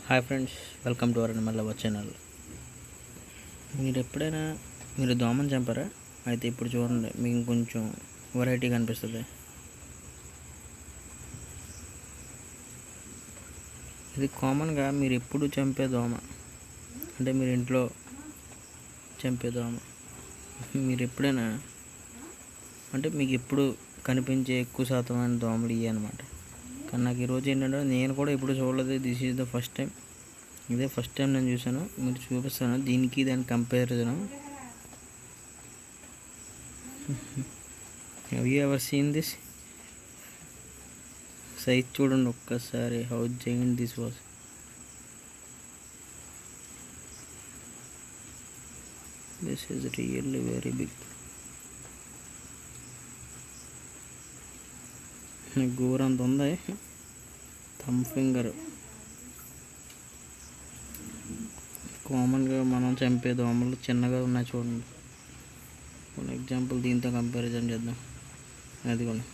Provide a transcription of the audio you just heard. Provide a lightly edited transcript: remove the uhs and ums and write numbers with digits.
Hi friends, welcome to our animal lover channel. మీరు ఎప్పుడైనా దోమను చంపారా? అయితే ఇప్పుడు చూడండి, మీకు కొంచెం వెరైటీ కనిపిస్తుంది. ఇది కామన్గా మీరు ఎప్పుడు చంపే దోమ, అంటే మీరు ఇంట్లో చంపే దోమ. మీరు ఎప్పుడైనా అంటే మీకు ఎప్పుడు కనిపించే ఎక్కువ శాతమైన దోమలు ఇవి అనమాట. కానీ నాకు ఈరోజు ఏంటంటే నేను కూడా ఎప్పుడు చూడలేదు. This is the first time. ఇదే ఫస్ట్ టైం నేను చూసాను. మీరు చూపిస్తాను దీనికి దాని comparison. Have you ever seen this? Size చూడండి ఒక్కసారి, how giant this was. This is really very big. ఘోరంత ఉంది. Thumb finger. కామన్గా మనం చంపే దోమలు చిన్నగా ఉన్నాయి చూడండి. ఫర్ ఎగ్జాంపుల్ దీంతో కంపారిజన్ చేద్దాం. అదిగోండి,